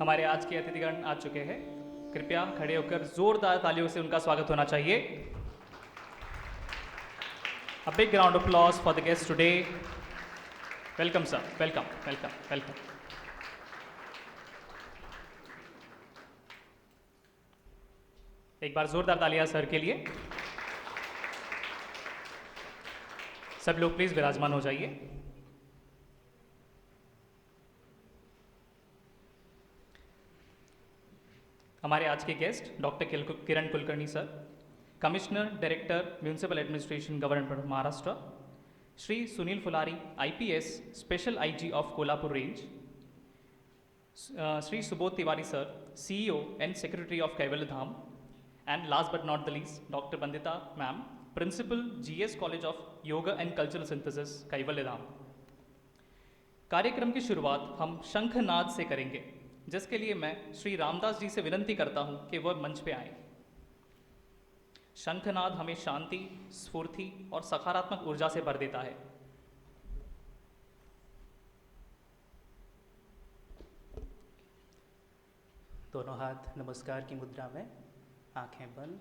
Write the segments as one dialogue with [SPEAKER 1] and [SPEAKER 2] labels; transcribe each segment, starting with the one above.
[SPEAKER 1] हमारे आज के अतिथिगण आ चुके हैं। कृपया खड़े होकर जोरदार तालियों से उनका स्वागत होना चाहिए। A big round of applause for the guests today. Welcome, sir. Welcome, welcome, welcome. एक बार जोरदार तालियां सर के लिए। सब लोग प्लीज विराजमान हो जाइए। हमारे आज के guest doctor Kiran Kulkarni sir, commissioner director municipal administration government Maharashtra, Shri Sunil Phulari IPS special IG of Kolhapur range, Shri Subodh Tiwari sir CEO and secretary of Kaivalya Dham, and last but not the least doctor Bandita ma'am, principal GS college of yoga and cultural synthesis Kaivalya Dham. कार्यक्रम की शुरुआत हम शंखनाद से करेंगे, जिसके लिए मैं श्री रामदास जी से विनंती करता हूं कि वह मंच पे आए। शंखनाद हमें शांति, स्फूर्ति और सकारात्मक ऊर्जा से भर देता है।
[SPEAKER 2] दोनों हाथ नमस्कार की मुद्रा में, आंखें बंद।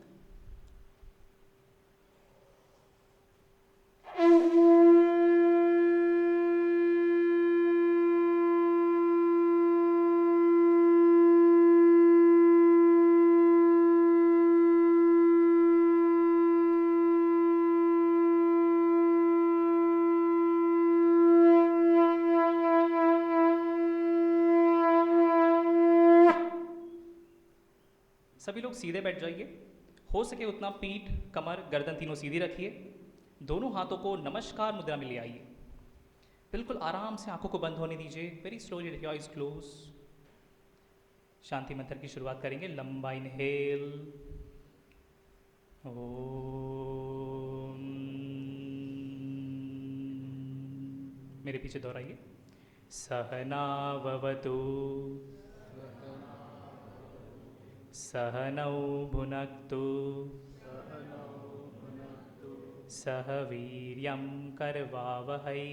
[SPEAKER 1] सभी लोग सीधे बैठ जाइए। हो सके उतना पीठ, कमर, गर्दन तीनों सीधी रखिए। दोनों हाथों को नमस्कार मुद्रा में ले आइए। बिल्कुल आराम से आंखों को बंद होने दीजिए। Very slowly your eyes close. शांति मंत्र की शुरुआत करेंगे। लंबा इनहेल, ओम। मेरे पीछे दोहराइए। सहना भवतु सहनौ भुनक्तु सह वीर्यं करवावहै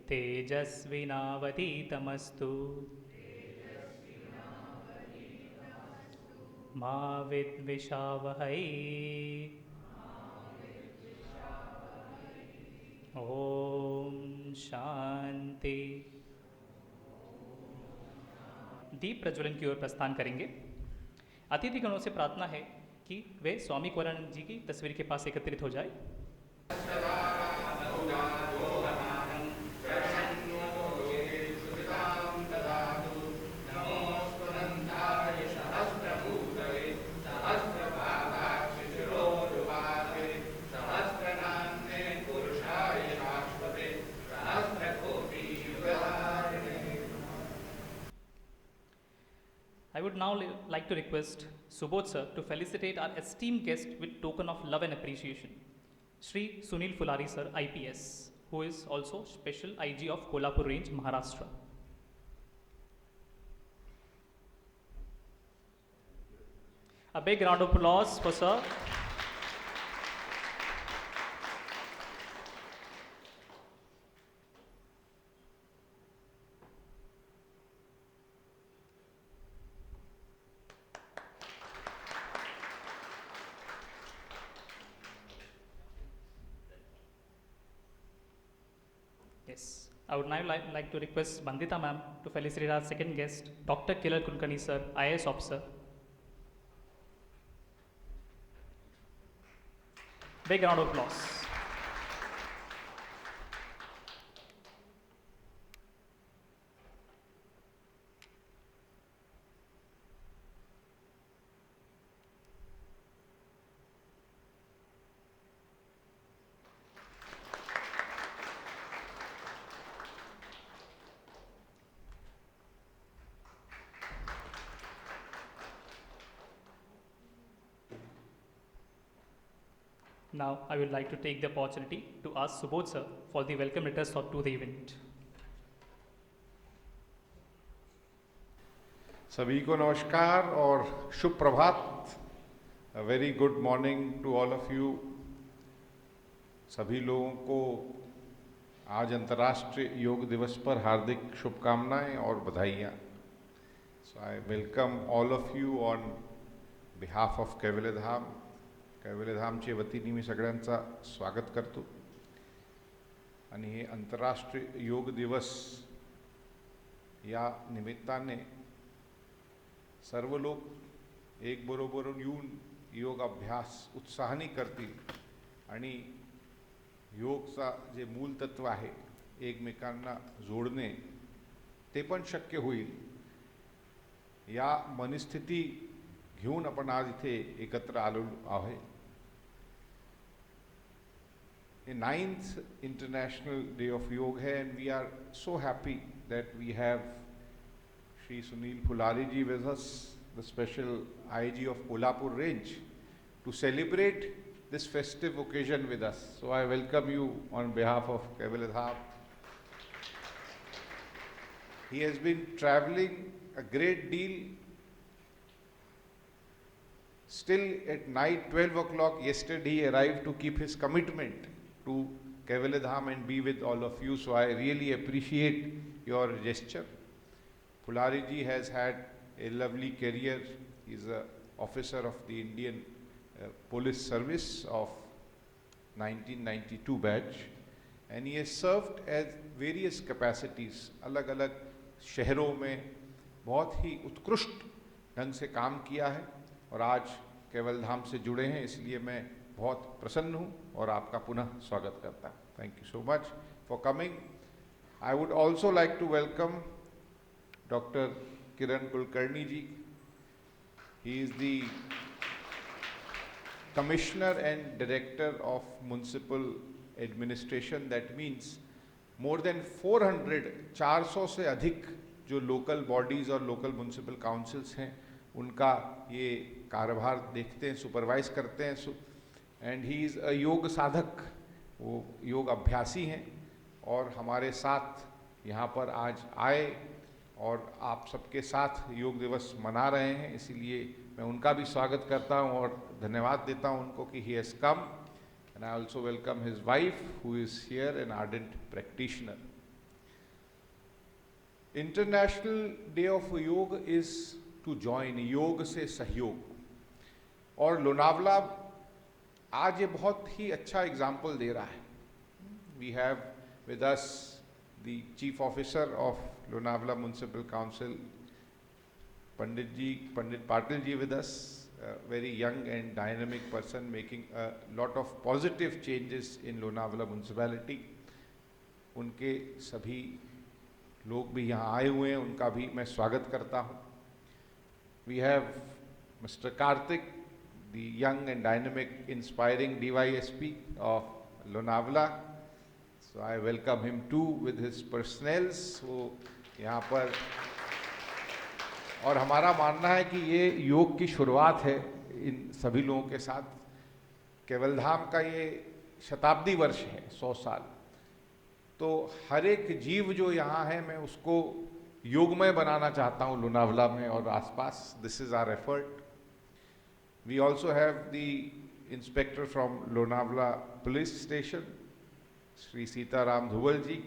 [SPEAKER 1] तेजस्विनावधीतमस्तु मा विद्विषावहै। ओम शांति। दीप प्रज्वलन की ओर प्रस्थान करेंगे। अतिथिगणों से प्रार्थना है कि वे स्वामी कोरानंद जी की तस्वीर के पास एकत्रित हो जाए। I would now like to request Subodh sir to felicitate our esteemed guest with token of love and appreciation, Shri Sunil Fulari sir, IPS, who is also Special IG of Kolhapur Range, Maharashtra. A big round of applause for sir. Yes, I would now like to request Bandita ma'am to felicitate our second guest, Dr. Kiran Kulkarni sir, IAS officer. Big round of applause. Now, I would like to take the opportunity to ask Subodh sir for the welcome letters to the event.
[SPEAKER 3] सभी को नमस्कार और शुभ प्रभात। A very good morning to all of you. सभी लोगों को आज अंतर्राष्ट्रीय योग दिवस पर हार्दिक शुभकामनाएं और बधाइयाँ. So I welcome all of you on behalf of Kaivalyadham. कैवल्यधामचे वतीने मी सगळ्यांचा स्वागत करतो. आणि हे आंतरराष्ट्रीय योग दिवस या निमित्ताने सर्व लोक एक बरोबर येऊन योग अभ्यास उत्साहाने करतील आणि योगचा जे मूल तत्व आहे एकमेकांना जोडणे ते पण शक्य होईल. या मनस्थिती घेऊन आपण आज इथे एकत्र आलो आहे. The 9th International Day of Yoga है and we are so happy that we have Shri Sunil Phulari ji with us, the special IG of Kolhapur range, to celebrate this festive occasion with us. So I welcome you on behalf of Kaivalyadham. He has been traveling a great deal. Still at night, 12 o'clock yesterday, he arrived to keep his commitment to Kaivalyadham and be with all of you. So I really appreciate your gesture. Phulari ji has had a lovely career. He is an officer of the Indian Police Service of 1992 batch, and he has served at various capacities. अलग अलग शहरों में बहुत ही उत्कृष्ट ढंग से काम किया है और आज कैवल्यधाम से जुड़े हैं, इसलिए मैं बहुत प्रसन्न हूँ और आपका पुनः स्वागत करता हूँ. Thank you so much for coming. I would also like to welcome Dr. Kiran Kulkarni ji. He is the Commissioner and Director of Municipal Administration. That means more than 400 से अधिक जो लोकल बॉडीज़ और local municipal councils हैं उनका ये कार्यभार देखते हैं, सुपरवाइज करते हैं. एंड ही इज़ अ योग साधक, वो योग अभ्यासी हैं और हमारे साथ यहाँ पर आज आए और आप सबके साथ योग दिवस मना रहे हैं, इसीलिए मैं उनका भी स्वागत करता हूँ और धन्यवाद देता हूँ उनको कि he has come. And I also welcome his wife who is here, an ardent practitioner. International Day of Yoga is to join, योग से सहयोग. और लोनावला आज ये बहुत ही अच्छा एग्जाम्पल दे रहा है. We have with us the Chief Officer of Lonavala Municipal Council, Pandit Patil ji with us, a very young and dynamic person making a lot of positive changes in Lonavala municipality. उनके सभी लोग भी यहाँ आए हुए हैं, उनका भी मैं स्वागत करता हूँ. We have Mr. Karthik, the young and dynamic, inspiring DYSP of Lonavala. So I welcome him too with his personnels. वो यहाँ पर और हमारा मानना है कि ये योग की शुरुआत है इन सभी लोगों के साथ. कैवल्यधाम का ये शताब्दी वर्ष है, 100 साल. तो हर एक जीव जो यहाँ है मैं उसको योगमय बनाना चाहता हूँ लोनावला में और आसपास. This is our effort. We also have the inspector from Lonavala police station, Shri Sitaram Dhuval ji.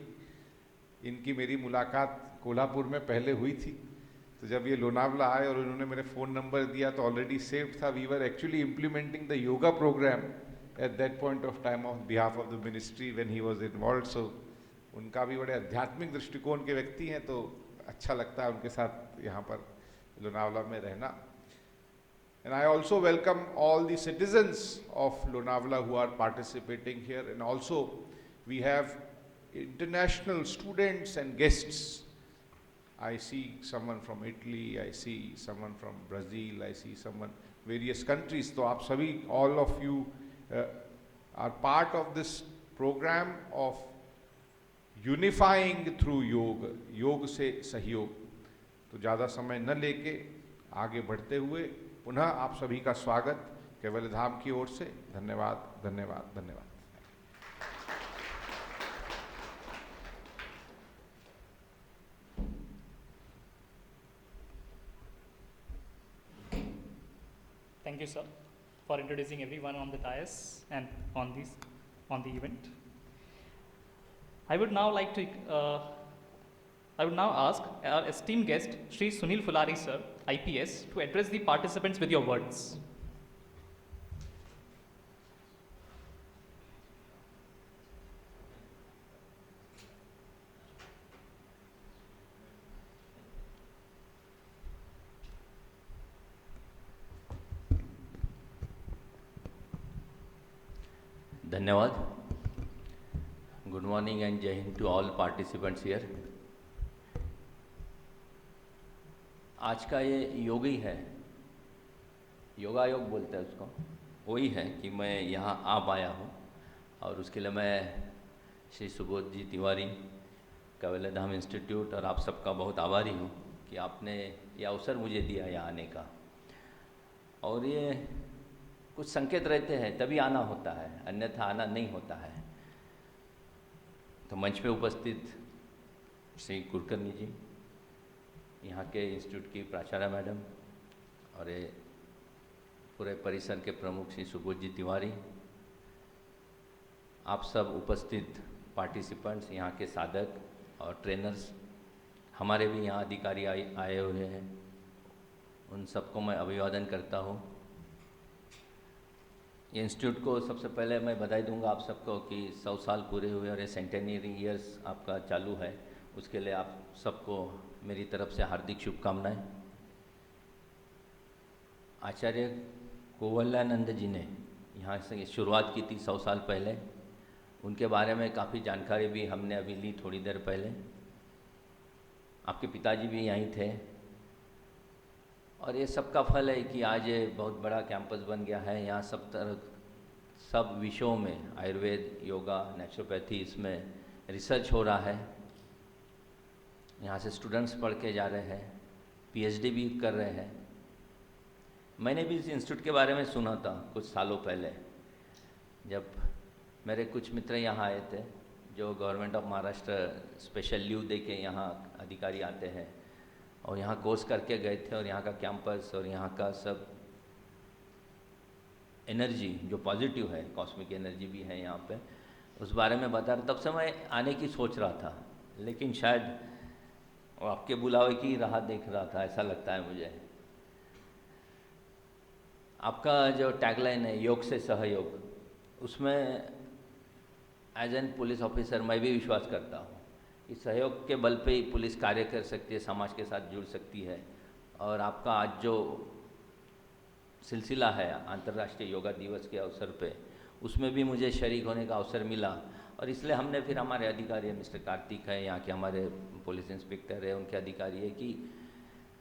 [SPEAKER 3] इनकी मेरी मुलाकात कोल्हापुर में पहले हुई थी, तो जब ये लोनावला आए और उन्होंने मेरे फ़ोन नंबर दिया तो ऑलरेडी सेव्ड था. We were actually implementing the yoga program at that point of time of behalf of the ministry when he was involved. So उनका भी बड़े आध्यात्मिक दृष्टिकोण के व्यक्ति हैं, तो अच्छा लगता है उनके साथ यहाँ पर लोनावला में रहना. And I also welcome all the citizens of Lonavala who are participating here, and also we have international students and guests. I see someone from Italy, I see someone from Brazil, I see someone various countries. तो आप सभी, all of you are part of this program of unifying through योग, योग से सहयोग. तो ज़्यादा समय न लेके आगे बढ़ते हुए पुनः आप सभी का स्वागत कैवल्यधाम की ओर से. धन्यवाद, धन्यवाद, धन्यवाद.
[SPEAKER 1] Thank you, sir, for introducing everyone on the dais and on the event. I would now like to, I would now ask our esteemed guest, Shri Sunil Fulari sir, IPS, to address the participants with your words.
[SPEAKER 4] धन्यवाद. Good morning and जय हिंद to all participants here. आज का ये योग ही है, योगायोग बोलते हैं उसको, वही है कि मैं यहाँ आ पाया हूँ. और उसके लिए मैं श्री सुबोध जी तिवारी, कैवल्य धाम इंस्टीट्यूट और आप सबका बहुत आभारी हूँ कि आपने ये अवसर मुझे दिया यहाँ आने का. और ये कुछ संकेत रहते हैं तभी आना होता है, अन्यथा आना नहीं होता है. तो मंच पे उपस्थित श्री कुलकर्णी जी, यहाँ के इंस्टीट्यूट की प्राचार्य मैडम और ये पूरे परिसर के प्रमुख श्री सुबोध जी तिवारी, आप सब उपस्थित पार्टिसिपेंट्स, यहाँ के साधक और ट्रेनर्स, हमारे भी यहाँ अधिकारी आए हुए हैं, उन सबको मैं अभिवादन करता हूँ. ये इंस्टीट्यूट को सबसे पहले मैं बधाई दूंगा आप सबको कि 100 साल पूरे हुए और ये सेंटेनरी ईयर्स आपका चालू है. उसके लिए आप सबको मेरी तरफ से हार्दिक शुभकामनाएं. आचार्य कोवल्यानंद जी ने यहाँ से शुरुआत की थी 100 साल पहले. उनके बारे में काफ़ी जानकारी भी हमने अभी ली थोड़ी देर पहले. आपके पिताजी भी यहीं थे और ये सबका फल है कि आज ये बहुत बड़ा कैंपस बन गया है. यहाँ सब विषयों में आयुर्वेद, योगा, नेचुरोपैथी, इसमें रिसर्च हो रहा है. यहाँ से स्टूडेंट्स पढ़ के जा रहे हैं, पीएचडी भी कर रहे हैं. मैंने भी इस इंस्टीट्यूट के बारे में सुना था कुछ सालों पहले, जब मेरे कुछ मित्र यहाँ आए थे जो government of Maharashtra special leave दे के यहाँ अधिकारी आते हैं और यहाँ कोर्स करके गए थे. और यहाँ का कैंपस और यहाँ का सब एनर्जी जो पॉजिटिव है, कॉस्मिक एनर्जी भी है यहाँ पे, उस बारे में बता रहा. तब से मैं आने की सोच रहा था, लेकिन शायद वो आपके बुलावे की राह देख रहा था, ऐसा लगता है मुझे. आपका जो टैगलाइन है योग से सहयोग, उसमें एज एन पुलिस ऑफिसर मैं भी विश्वास करता हूँ कि सहयोग के बल पे ही पुलिस कार्य कर सकती है, समाज के साथ जुड़ सकती है. और आपका आज जो सिलसिला है अंतर्राष्ट्रीय योगा दिवस के अवसर पे, उसमें भी मुझे शरीक होने का अवसर मिला. और इसलिए हमने फिर हमारे अधिकारी मिस्टर कार्तिक है, यहाँ के हमारे पुलिस इंस्पेक्टर है, उनके अधिकारी है कि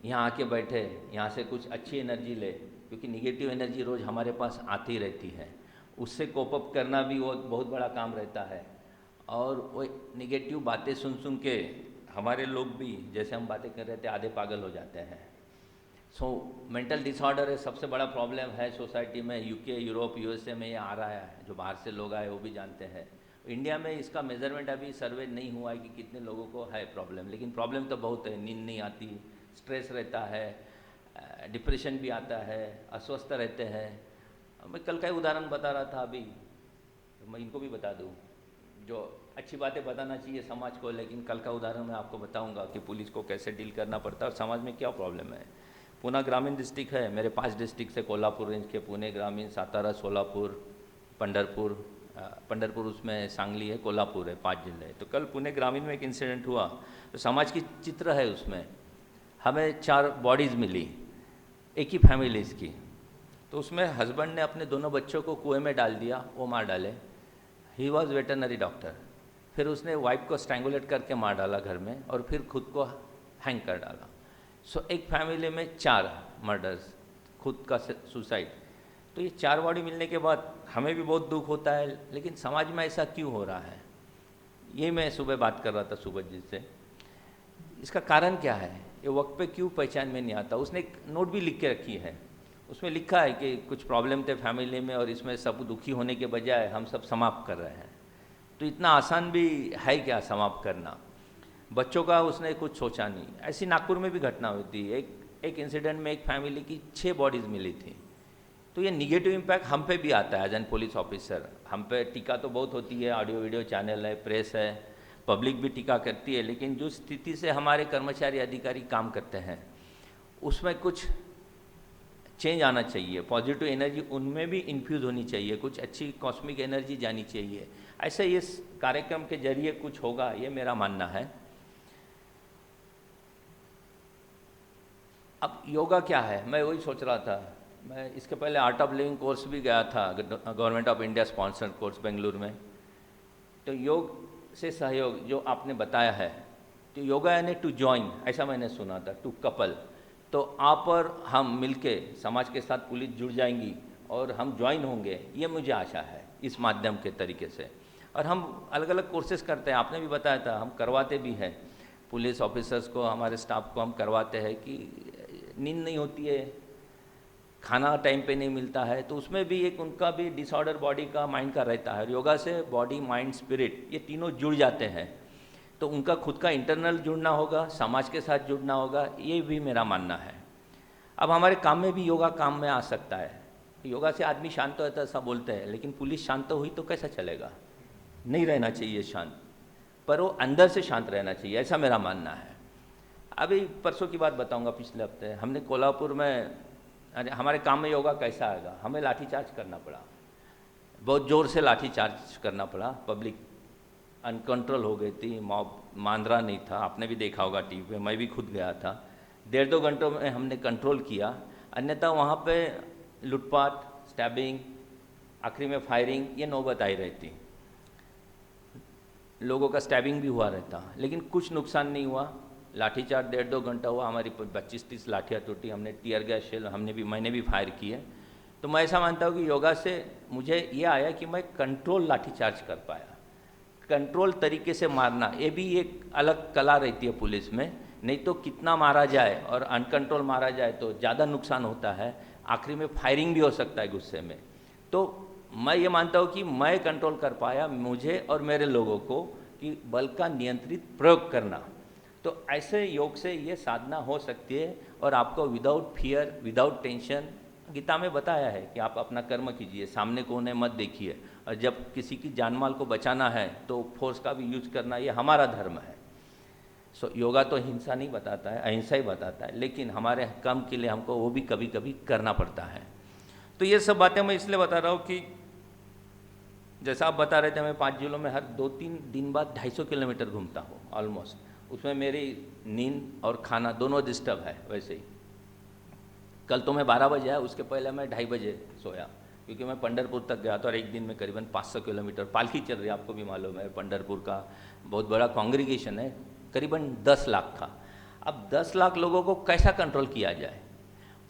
[SPEAKER 4] यहाँ आके बैठे, यहाँ से कुछ अच्छी एनर्जी ले, क्योंकि निगेटिव एनर्जी रोज़ हमारे पास आती रहती है. उससे कोप अप करना भी वो बहुत बड़ा काम रहता है. और वो निगेटिव बातें सुन सुन के हमारे लोग भी, जैसे हम बातें कर रहे थे, आधे पागल हो जाते हैं. सो मेंटल डिसऑर्डर है, सबसे बड़ा प्रॉब्लम है सोसाइटी में. यूके, यूरोप, यूएसए में ये आ रहा है, जो बाहर से लोग आए वो भी जानते हैं. इंडिया में इसका मेजरमेंट अभी सर्वे नहीं हुआ है कि कितने लोगों को है प्रॉब्लम, लेकिन प्रॉब्लम तो बहुत है. नींद नहीं आती, स्ट्रेस रहता है, डिप्रेशन भी आता है, अस्वस्थ रहते हैं. मैं कल का ही उदाहरण बता रहा था अभी, तो मैं इनको भी बता दूँ, जो अच्छी बातें बताना चाहिए समाज को, लेकिन कल का उदाहरण मैं आपको बताऊंगा कि पुलिस को कैसे डील करना पड़ता है और समाज में क्या प्रॉब्लम है. पूना ग्रामीण डिस्ट्रिक्ट है, मेरे 5 डिस्ट्रिक्ट से कोल्हापुर रेंज के, पुणे ग्रामीण, सातारा, सोलापुर, पंढरपुर उसमें सांगली है, कोल्हापुर है, 5 जिले हैं. तो कल पुणे ग्रामीण में एक इंसिडेंट हुआ, तो समाज की चित्र है उसमें. हमें 4 बॉडीज़ मिली एक ही फैमिलीज़ की. तो उसमें हस्बैंड ने अपने दोनों बच्चों को कुएं में डाल दिया, वो मार डाले. He was veterinary doctor. फिर उसने वाइफ को स्ट्रैंगुलेट करके मार डाला घर में, और फिर खुद को हैंग कर डाला. सो एक फैमिली में 4 मर्डर्स, खुद का सुसाइड. तो ये 4 बॉडी मिलने के बाद हमें भी बहुत दुख होता है, लेकिन समाज में ऐसा क्यों हो रहा है, ये मैं सुबह बात कर रहा था सुबह जी से. इसका कारण क्या है, ये वक्त पे क्यों पहचान में नहीं आता. उसने एक नोट भी लिख के रखी है, उसमें लिखा है कि कुछ प्रॉब्लम थे फैमिली में और इसमें सब दुखी होने के बजाय हम सब समाप्त कर रहे हैं. तो इतना आसान भी है क्या समाप्त करना. बच्चों का उसने कुछ सोचा नहीं. ऐसी नागपुर में भी घटना हुई थी. एक इंसिडेंट में एक फैमिली की 6 बॉडीज़ मिली थी. तो ये निगेटिव इम्पैक्ट हम पे भी आता है एज एन पुलिस ऑफिसर. हम पे टीका तो बहुत होती है, ऑडियो वीडियो चैनल है, प्रेस है, पब्लिक भी टीका करती है, लेकिन जो स्थिति से हमारे कर्मचारी अधिकारी काम करते हैं उसमें कुछ चेंज आना चाहिए, पॉजिटिव एनर्जी उनमें भी इन्फ्यूज़ होनी चाहिए, कुछ अच्छी कॉस्मिक एनर्जी जानी चाहिए। ऐसे इस कार्यक्रम के जरिए कुछ होगा, ये मेरा मानना है। अब योगा क्या है, मैं वही सोच रहा था। मैं इसके पहले आर्ट ऑफ लिविंग कोर्स भी गया था, government of India sponsored course Bengaluru में। तो योग से सहयोग जो आपने बताया है, तो योगा यानी टू जॉइन, ऐसा मैंने सुना था, टू कपल। तो आप और हम मिलके समाज के साथ पुलिस जुड़ जाएंगी और हम ज्वाइन होंगे, ये मुझे आशा है इस माध्यम के तरीके से। और हम अलग अलग कोर्सेज करते हैं, आपने भी बताया था, हम करवाते भी हैं पुलिस ऑफिसर्स को, हमारे स्टाफ को हम करवाते हैं कि नींद नहीं होती है, खाना टाइम पे नहीं मिलता है, तो उसमें भी एक उनका भी डिसऑर्डर बॉडी का माइंड का रहता है। योगा से बॉडी माइंड स्पिरिट ये तीनों जुड़ जाते हैं, तो उनका खुद का इंटरनल जुड़ना होगा, समाज के साथ जुड़ना होगा, ये भी मेरा मानना है। अब हमारे काम में भी योगा काम में आ सकता है। योगा से आदमी शांत होता है ऐसा बोलते हैं, लेकिन पुलिस शांत हुई तो कैसा चलेगा, नहीं रहना चाहिए शांत, पर वो अंदर से शांत रहना चाहिए, ऐसा मेरा मानना है। अभी परसों की बात बताऊंगा, पिछले हफ्ते हमने कोल्हापुर में, अरे हमारे काम में योगा कैसा आएगा, हमें लाठीचार्ज करना पड़ा, बहुत ज़ोर से लाठीचार्ज करना पड़ा, पब्लिक अनकंट्रोल हो गई थी, मॉब मान रहा नहीं था, आपने भी देखा होगा टीवी पे, मैं भी खुद गया था। 1.5-2 घंटों में हमने कंट्रोल किया, अन्यथा वहाँ पे लूटपाट, स्टैबिंग, आखिरी में फायरिंग, ये नौबत आई रहती, लोगों का स्टैबिंग भी हुआ रहता, लेकिन कुछ नुकसान नहीं हुआ। लाठीचार्ज 1.5-2 घंटा हुआ, हमारी 25-30 लाठियाँ टूटी, हमने टीयर गैस शेल मैंने भी फायर किए। तो मैं ऐसा मानता हूँ कि योगा से मुझे ये आया कि मैं कंट्रोल लाठीचार्ज कर पाया, कंट्रोल तरीके से मारना, ये भी एक अलग कला रहती है पुलिस में, नहीं तो कितना मारा जाए और अनकंट्रोल मारा जाए तो ज़्यादा नुकसान होता है, आखिरी में फायरिंग भी हो सकता है गुस्से में। तो मैं ये मानता हूँ कि मैं कंट्रोल कर पाया, मुझे और मेरे लोगों को, कि बल का नियंत्रित प्रयोग करना। तो ऐसे योग से ये साधना हो सकती है, और आपको without fear, without tension, Gita में बताया है कि आप अपना कर्म कीजिए, सामने को उन्हें मत देखिए, और जब किसी की जान माल को बचाना है तो फोर्स का भी यूज करना, ये हमारा धर्म है। सो योगा तो हिंसा नहीं बताता है, अहिंसा ही बताता है, लेकिन हमारे काम के लिए हमको वो भी कभी कभी करना पड़ता है। तो ये सब बातें मैं इसलिए बता रहा हूँ कि जैसा आप बता रहे थे, मैं 5 जिलों में हर 2-3 दिन बाद 250 किलोमीटर घूमता हूँ ऑलमोस्ट, उसमें मेरी नींद और खाना दोनों डिस्टर्ब है। वैसे ही कल तो मैं 12 बजे आया, उसके पहले मैं 2:30 बजे सोया, क्योंकि मैं पंढरपुर तक गया था और एक दिन में करीबन 500 किलोमीटर पालकी चल रही है, आपको भी मालूम है, पंढरपुर का बहुत बड़ा कांग्रीगेशन है, करीबन 10 लाख था। अब 10 लाख लोगों को कैसा कंट्रोल किया जाए,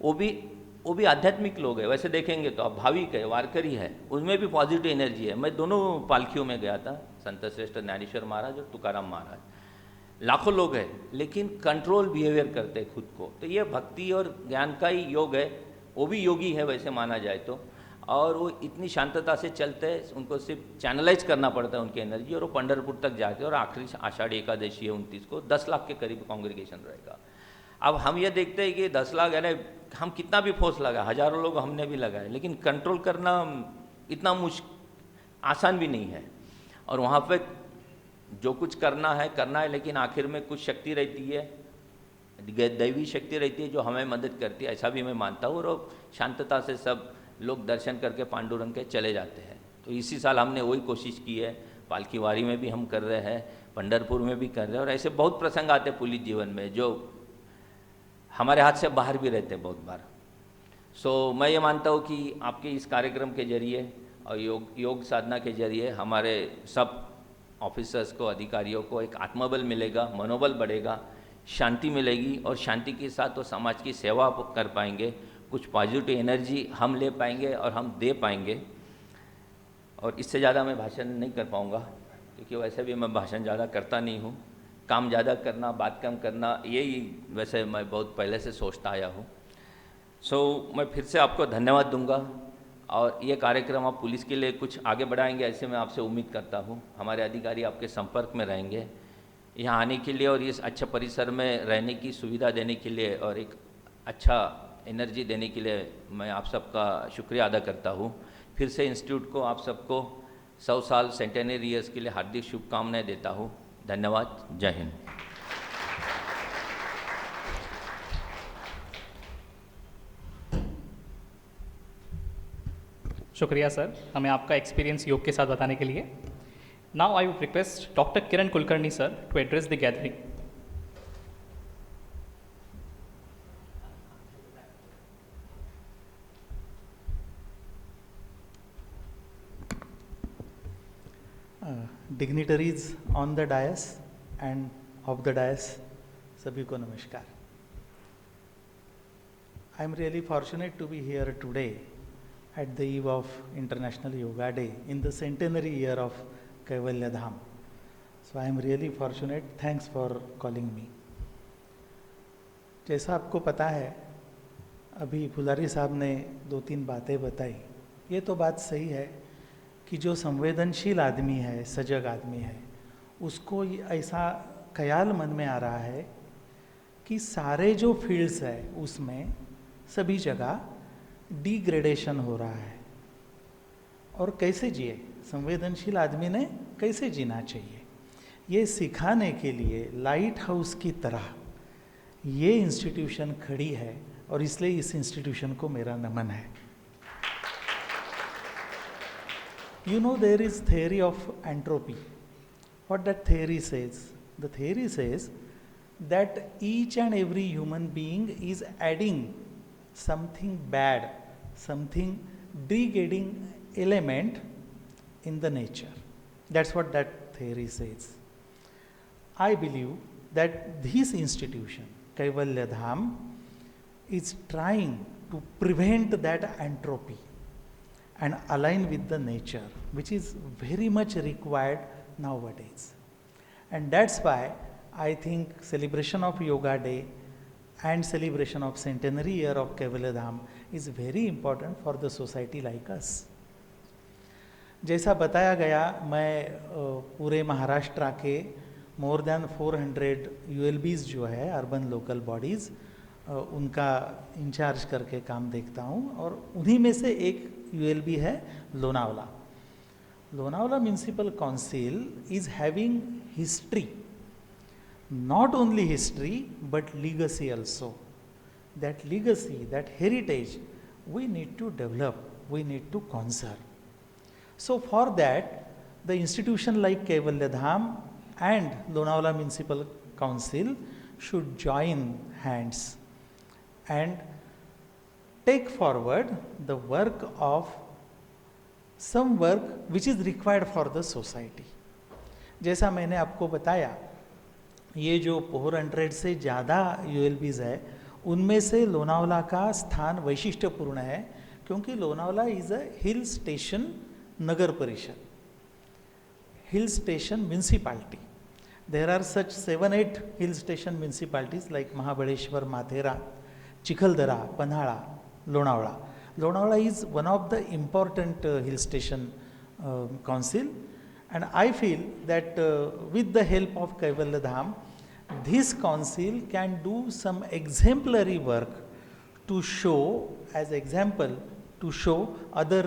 [SPEAKER 4] वो भी आध्यात्मिक लोग हैं, वैसे देखेंगे तो अब भाविक है, वारकरी है, उसमें भी पॉजिटिव एनर्जी है। मैं दोनों पालकियों में गया था, संत श्रेष्ठ ज्ञानेश्वर महाराज और तुकाराम महाराज, लाखों लोग हैं, लेकिन कंट्रोल बिहेवियर करते हैं खुद को। तो ये भक्ति और ज्ञान का ही योग है, वो भी योगी है वैसे माना जाए तो, और वो इतनी शांतता से चलते हैं, उनको सिर्फ चैनलाइज करना पड़ता है उनकी एनर्जी, और वो पंढरपुर तक जाते हैं, और आखिरी आषाढ़ी एकादशी है 29 को 10 लाख के करीब कांग्रीगेशन रहेगा। अब हम ये देखते हैं कि 10 लाख, यानी हम कितना भी फोर्स लगाए, हज़ारों लोग हमने भी लगाए, लेकिन कंट्रोल करना इतना आसान भी नहीं है। और वहाँ पे जो कुछ करना है, लेकिन आखिर में कुछ शक्ति रहती है, दैवी शक्ति रहती है जो हमें मदद करती है, ऐसा भी मैं मानता हूँ। और शांतता से सब लोग दर्शन करके पांडुरंग के चले जाते हैं। तो इसी साल हमने वही कोशिश की है, पालकी वारी में भी हम कर रहे हैं, पंढरपुर में भी कर रहे हैं, और ऐसे बहुत प्रसंग आते हैं पुलिस जीवन में जो हमारे हाथ से बाहर भी रहते हैं बहुत बार। सो मैं ये मानता हूँ कि आपके इस कार्यक्रम के जरिए और योग साधना के जरिए हमारे सब ऑफिसर्स को, अधिकारियों को एक आत्मबल मिलेगा, मनोबल बढ़ेगा, शांति मिलेगी, और शांति के साथ वो समाज की सेवा कर पाएंगे, कुछ पॉजिटिव एनर्जी हम ले पाएंगे और हम दे पाएंगे। और इससे ज़्यादा मैं भाषण नहीं कर पाऊँगा, क्योंकि वैसे भी मैं भाषण ज़्यादा करता नहीं हूँ, काम ज़्यादा करना, बात कम करना, यही वैसे मैं बहुत पहले से सोचता आया हूँ। सो मैं फिर से आपको धन्यवाद दूंगा, और ये कार्यक्रम आप पुलिस के लिए कुछ आगे बढ़ाएंगे, ऐसे मैं आपसे उम्मीद करता हूँ। हमारे अधिकारी आपके संपर्क में रहेंगे यहाँ आने के लिए, और इस अच्छे परिसर में रहने की सुविधा देने के लिए और एक अच्छा एनर्जी देने के लिए मैं आप सबका शुक्रिया अदा करता हूँ। फिर से इंस्टीट्यूट को, आप सबको 100 साल सेंटेनरी ईयर्स के लिए हार्दिक शुभकामनाएं देता हूँ। धन्यवाद। जय हिंद।
[SPEAKER 1] शुक्रिया सर, हमें आपका एक्सपीरियंस योग के साथ बताने के लिए। Now I would request doctor Kiran Kulkarni sir to address the gathering.
[SPEAKER 5] Dignitaries on the dais and off the dais, सभी को नमस्कार। I am really fortunate to be here today at the eve of International Yoga Day in the centenary year of Kaivalya Dham. So I am really fortunate. Thanks for calling me. जैसा आपको पता है, अभी फुलारी साहब ने 2-3 बातें बताई। ये तो बात सही है कि जो संवेदनशील आदमी है, सजग आदमी है, उसको ऐसा ख्याल मन में आ रहा है कि सारे जो फील्ड्स है उसमें सभी जगह डिग्रेडेशन हो रहा है। और कैसे जिए, संवेदनशील आदमी ने कैसे जीना चाहिए, ये सिखाने के लिए लाइट हाउस की तरह ये इंस्टीट्यूशन खड़ी है, और इसलिए इस इंस्टीट्यूशन को मेरा नमन है। You know, there is theory of entropy. What that theory says? The theory says that each and every human being is adding something bad, something degrading element in the nature. That's what that theory says. I believe that this institution, Kaivalya Dham, is trying to prevent that entropy and align with the nature, which is very much required nowadays. And that's why I think celebration of Yoga Day and celebration of centenary year of Kaivalya Dham is very important for the society like us. जैसा बताया गया, मैं पूरे महाराष्ट्र के more than 400 ULBs जो है, urban local bodies, उनका in charge करके काम देखता हूँ, और उन्हीं में से एक ULB है Lonavala. Lonavala municipal council is having history, not only history but legacy also. That legacy, that heritage, we need to develop, we need to conserve. So for that, the institution like Kaivalya Dham and Lonavala Municipal Council should join hands and take forward the work of some work which is required for the society. जैसा मैंने आपको बताया, ये जो 400 से ज़्यादा ULBs है, उनमें से लोनावला का स्थान वैशिष्ट्यपूर्ण है, क्योंकि Lonavala is a hill station नगर परिषद, hill station municipality. There are such 7-8 hill station municipalities like Mahabaleshwar, Matheran, Chikhaldara, Panhala, Lonavala. Lonavala is one of the important hill station council, and I feel that with the help of Kaivalya Dham, this council can do some exemplary work to show as example to show other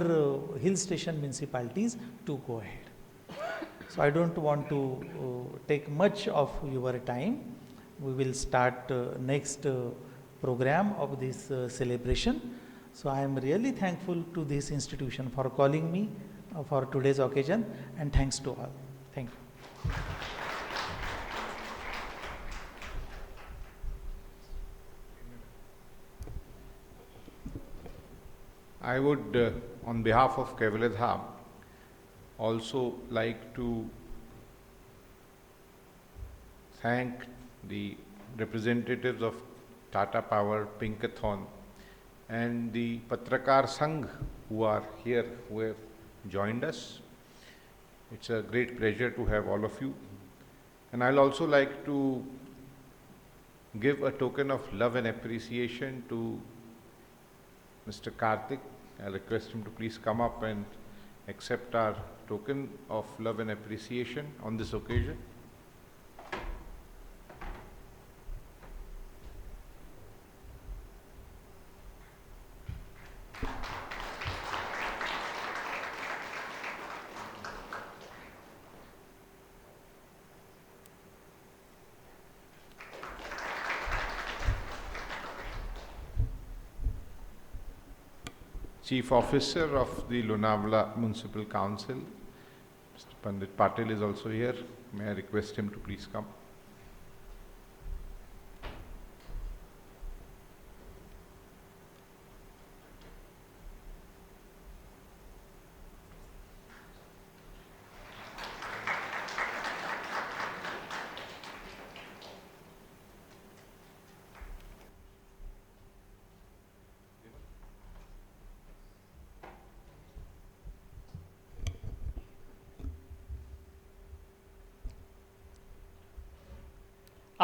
[SPEAKER 5] hill station municipalities to go ahead. So I don't want to take much of your time. We will start next program of this celebration. So I am really thankful to this institution for calling me for today's occasion, and thanks to all. Thank you.
[SPEAKER 3] I would, on behalf of Kaivalya Dham, also like to thank the representatives of Tata Power, Pinkathon, and the Patrakar Sangh who are here, who have joined us. It's a great pleasure to have all of you. And I'll also like to give a token of love and appreciation to Mr. Karthik. I'll request him to please come up and accept our token of love and appreciation on this occasion. Chief Officer of the Lonavala Municipal Council, Mr. Pandit Patil is also here. May I request him to please come.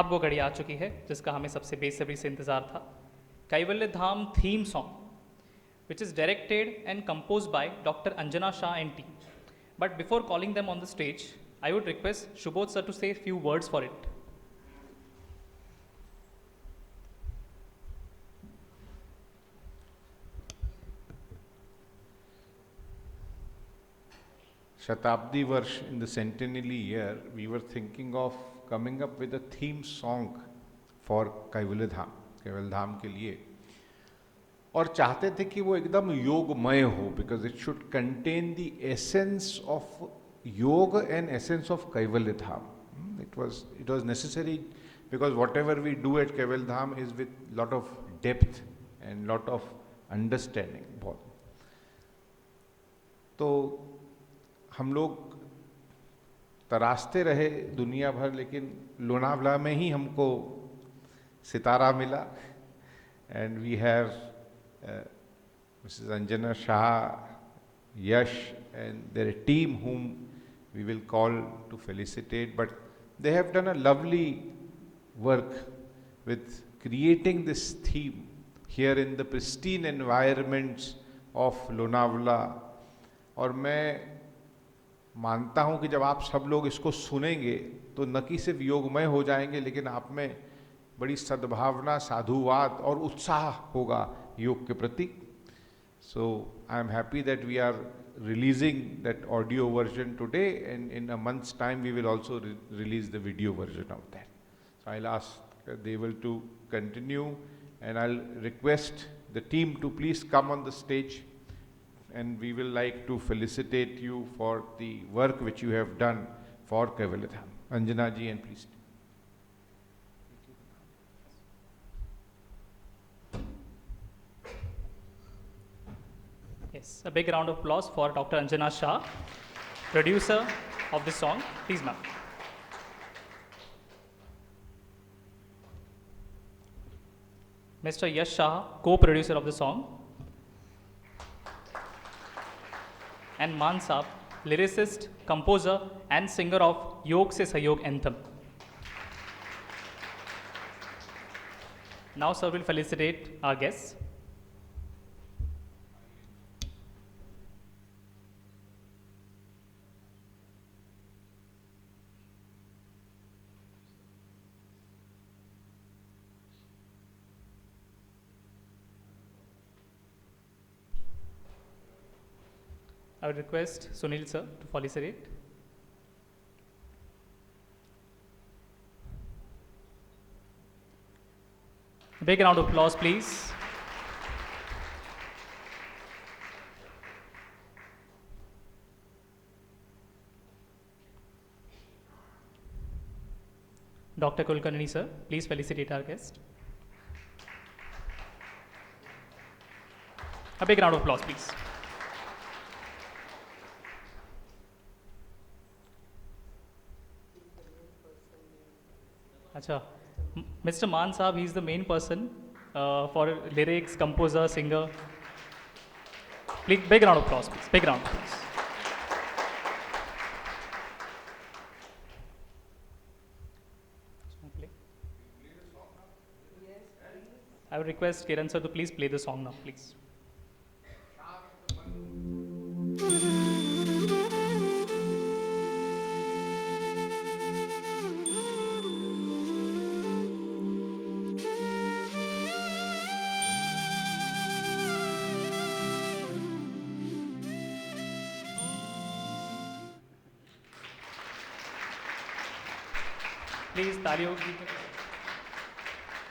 [SPEAKER 1] अब वो घड़ी आ चुकी है जिसका हमें सबसे बेसब्री से इंतज़ार था। Kaivalya Dham theme song which is directed and compose by doctor Anjana Shah and team. But before calling them on the stage, I would request Subodh sir to say few words for it.
[SPEAKER 3] Shatabdi Varsh, in the centenary year, we were thinking of coming up with a theme song for कैवल्य धाम, कैवल्य धाम के लिए, और चाहते थे कि वो एकदम योगमय हो, because it should contain the essence of yoga and essence of Kaivalya Dham. It was necessary because whatever we do at Kaivalya Dham is with lot of depth and lot of understanding. बहुत तो हम लोग तराशते रहे दुनिया भर, लेकिन लोनावला में ही हमको सितारा मिला. And we have Mrs Anjana Shah, Yash and their team whom we will call to felicitate, but they have done a lovely work with creating this theme here in the pristine environments of Lonavala. और मैं मानता हूँ कि जब आप सब लोग इसको सुनेंगे तो न कि सिर्फ योगमय हो जाएंगे, लेकिन आप में बड़ी सद्भावना, साधुवाद और उत्साह होगा योग के प्रति. So I am happy that we are releasing that audio version today, and in a month's time we will also release the video version of that. So I'll ask Deval to continue, and I'll request the team to please come on the stage, and we will like to felicitate you for the work which you have done for Kaivalya Dham. Anjana ji, and please.
[SPEAKER 1] Yes, a big round of applause for Dr. Anjana Shah, producer of this song. Please, ma'am. Mr. Yash Shah, co-producer of the song. And Man Saab, lyricist, composer and singer of Yog Se Sahayog anthem. Now sir will felicitate our guests. I would request Sunil sir to felicitate. A big round of applause, please. Dr. Kulkarni sir, please felicitate our guest. A big round of applause, please. Acha, Mr. Man Saab, he is the main person for lyrics, composer, singer. Please, big round of applause, please. Big round of applause. I would request Kiran sir to please play the song now, please.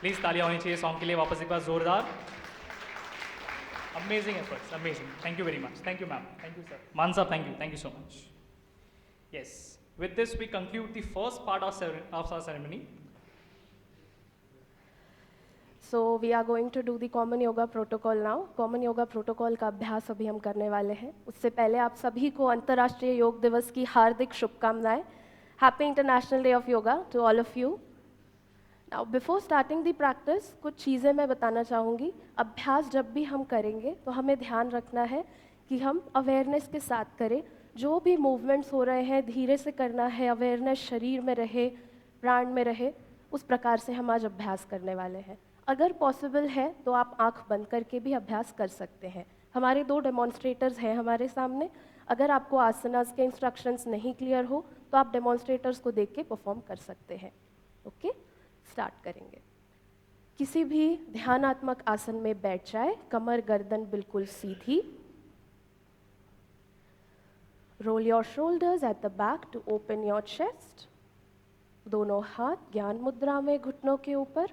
[SPEAKER 1] Please तालियां होनी चाहिए song के लिए वापस एक बार जोरदार. Amazing efforts, amazing. Thank you very much. Thank you, ma'am. Thank you, sir. Mansa, thank you. Thank you so much. Yes, with this we conclude the first part of our ceremony.
[SPEAKER 6] So we are going to do the Common Yoga Protocol now. Common Yoga Protocol का अभ्यास अभी हम करने वाले हैं. उससे पहले आप सभी को अंतर्राष्ट्रीय योग दिवस की हार्दिक शुभकामनाएं. Happy International Day of Yoga to all of you. Now before starting the practice, कुछ चीज़ें मैं बताना चाहूँगी. अभ्यास जब भी हम करेंगे तो हमें ध्यान रखना है कि हम अवेयरनेस के साथ करें. जो भी मूवमेंट्स हो रहे हैं धीरे से करना है, अवेयरनेस शरीर में रहे, प्राण में रहे, उस प्रकार से हम आज अभ्यास करने वाले हैं. अगर पॉसिबल है तो आप आंख बंद करके भी अभ्यास कर सकते हैं. हमारे 2 डेमोन्स्ट्रेटर्स हैं हमारे सामने. अगर आपको आसनास के इंस्ट्रक्शंस नहीं क्लियर हो तो आप डेमोन्स्ट्रेटर्स को देख के परफॉर्म कर सकते हैं. ओके, स्टार्ट करेंगे. किसी भी ध्यानात्मक आसन में बैठ जाए, कमर गर्दन बिल्कुल सीधी. Roll your shoulders at the back to open your chest. दोनों हाथ ज्ञान मुद्रा में घुटनों के ऊपर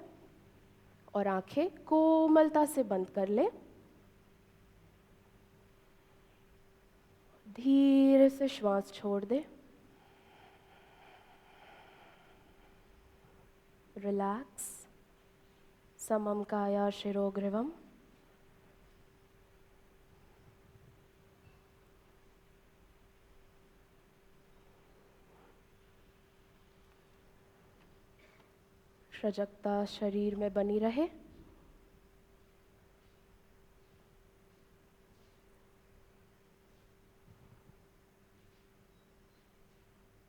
[SPEAKER 6] और आंखें कोमलता से बंद कर लें. धीरे से श्वास छोड़ दें. रिलैक्स. समम काया शिरोग्रीवम. सजगता शरीर में बनी रहे.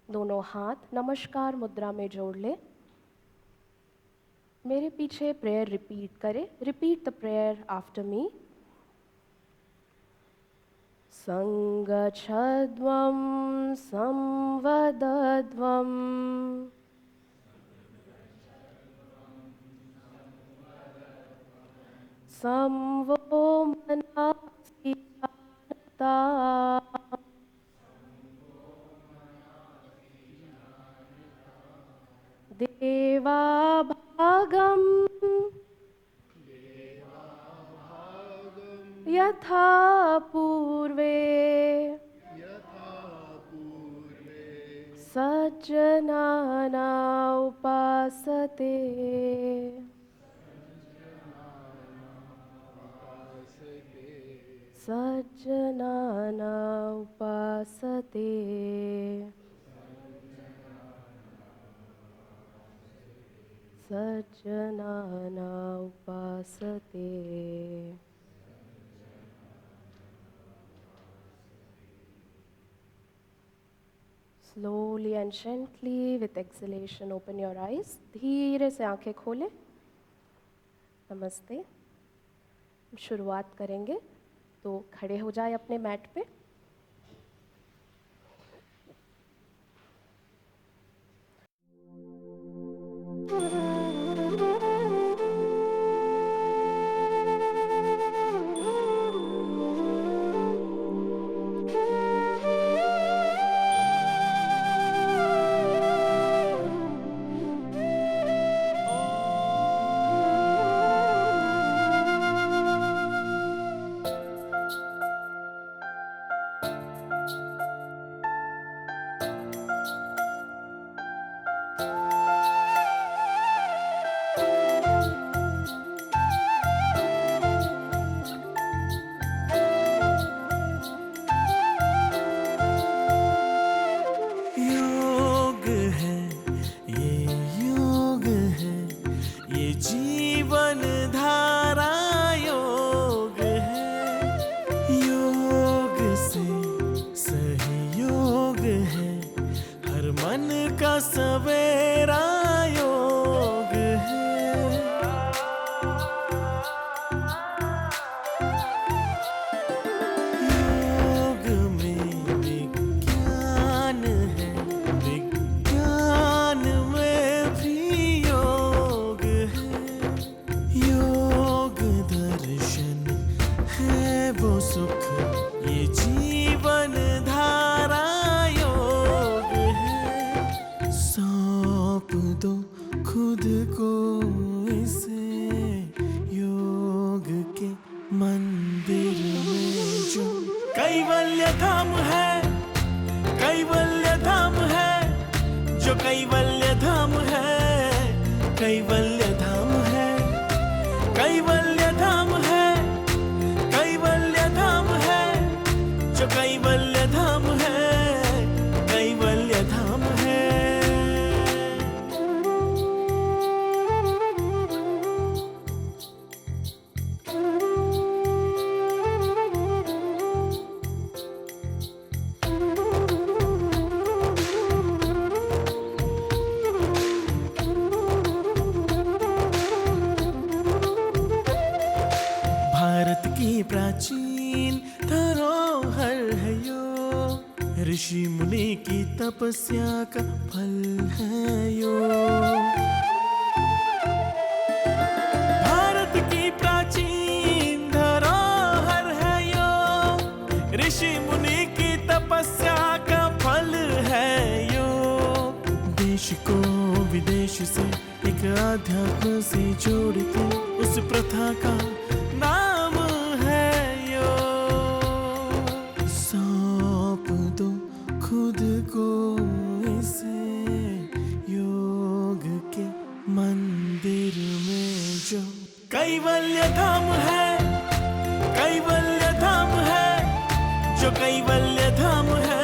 [SPEAKER 6] दोनों हाथ नमस्कार मुद्रा में जोड़ ले. मेरे पीछे प्रेयर रिपीट करें. Repeat the prayer after me. संगच्छध्वं संवदध्वं संवो मनासि जानता. देवा भागम यथा पूर्वे सज्जनाना उपासते. सज्जनाना उपासते. सज्जनाना उपासते. Slowly and gently with exhalation open your eyes. धीरे से आंखें खोलें. नमस्ते. शुरुआत करेंगे तो खड़े हो जाए अपने मैट पे.
[SPEAKER 7] सवेरा योग है। योग में विज्ञान है, विज्ञान में भी योग है। योग दर्शन है वो सुख, ये जीवन धारा योग है। सौंप दो खुद को इसे योग के मंदिर कैवल्य धाम है, कैवल्य धाम है, कैवल्य धाम है, कैवल्य धाम है, जो कैवल्य धाम है, कैवल्य धाम है। भारत की प्राचीन धरोहर है यो, ऋषि मुनि की तपस्या का फल है यो। भारत की प्राचीन धरोहर है यो, ऋषि मुनि की तपस्या का फल है यो। देश को विदेश से एक आध्यात्म से जोड़ती उस प्रथा का नाम है यो। सौंप दो खुद को इसे, योग के मंदिर में जो कैवल्य धाम है, कैवल्य धाम है, जो कैवल्य धाम है,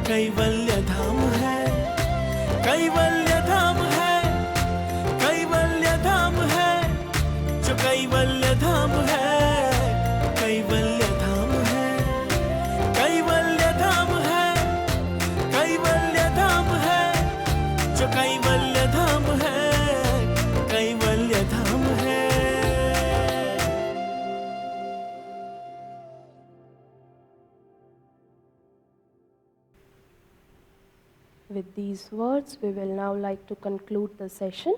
[SPEAKER 7] कैवल्य धाम है, कैवल्य धाम है, कैवल्य धाम है, जो कैवल्य धाम है, कैवल्य धाम है, कैवल्य धाम है, कैवल्य धाम है, जो कैवल्य धाम है, कैवल्य धाम है।
[SPEAKER 6] With these words, we will now like to conclude the session.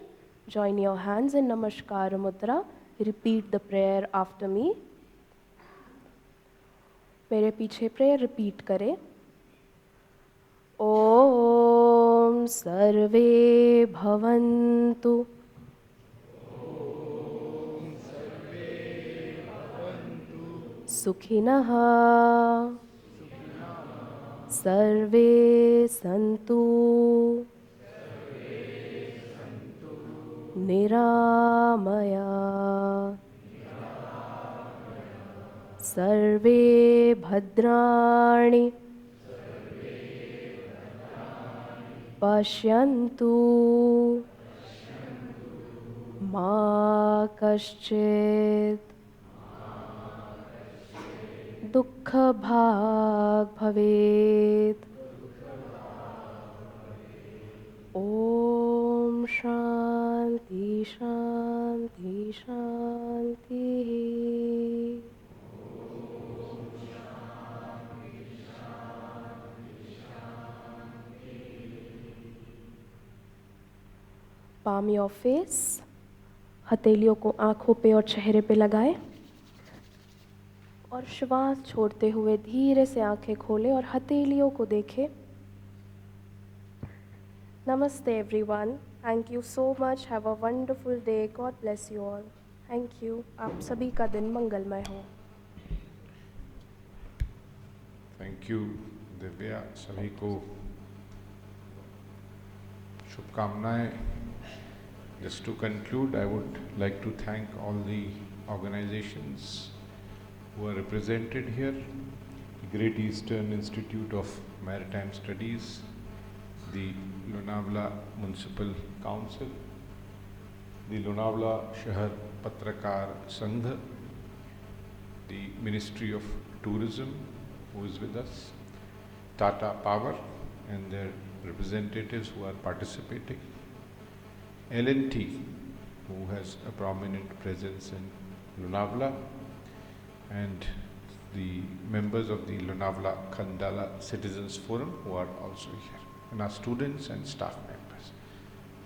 [SPEAKER 6] Join your hands in Namaskar Mudra. Repeat the prayer after me. मेरे पीछे प्रेयर रिपीट करें। ओम सर्वे भवन्तु सुखिनः सर्वे सन्तु निरामया सर्वे भद्राणि पश्यन्तु मा कश्चित् दुःखभाग् भवेत्। ॐ शान्ति शान्ति शान्तिः। पाम योर फेस, हथेलियों को आँखों पे और चेहरे पे लगाएं और श्वास छोड़ते हुए धीरे से आंखें खोलें और हथेलियों को देखें। नमस्ते everyone, thank you so much, have a wonderful day, God bless you all, thank you. आप सभी का दिन मंगलमय हो।
[SPEAKER 3] थैंक यू दिव्या, सभी को शुभकामनाएं। Just to conclude, I would like to thank all the organizations who are represented here, the Great Eastern Institute of Maritime Studies, the Lonavala Municipal Council, the Lonavala Shahar Patrakar Sangh, the Ministry of Tourism who is with us, Tata Power and their representatives who are participating, L&T who has a prominent presence in Lonavala, and the members of the Lonavala Khandala Citizens Forum who are also here, and our students and staff members,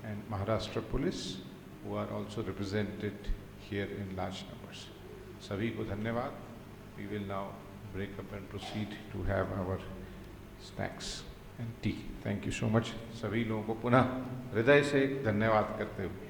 [SPEAKER 3] and Maharashtra Police who are also represented here in large numbers. Sabhi ko dhanyavad. We will now break up and proceed to have our snacks and tea. Thank you so much. सभी लोगों को पुनः हृदय से धन्यवाद करते हुए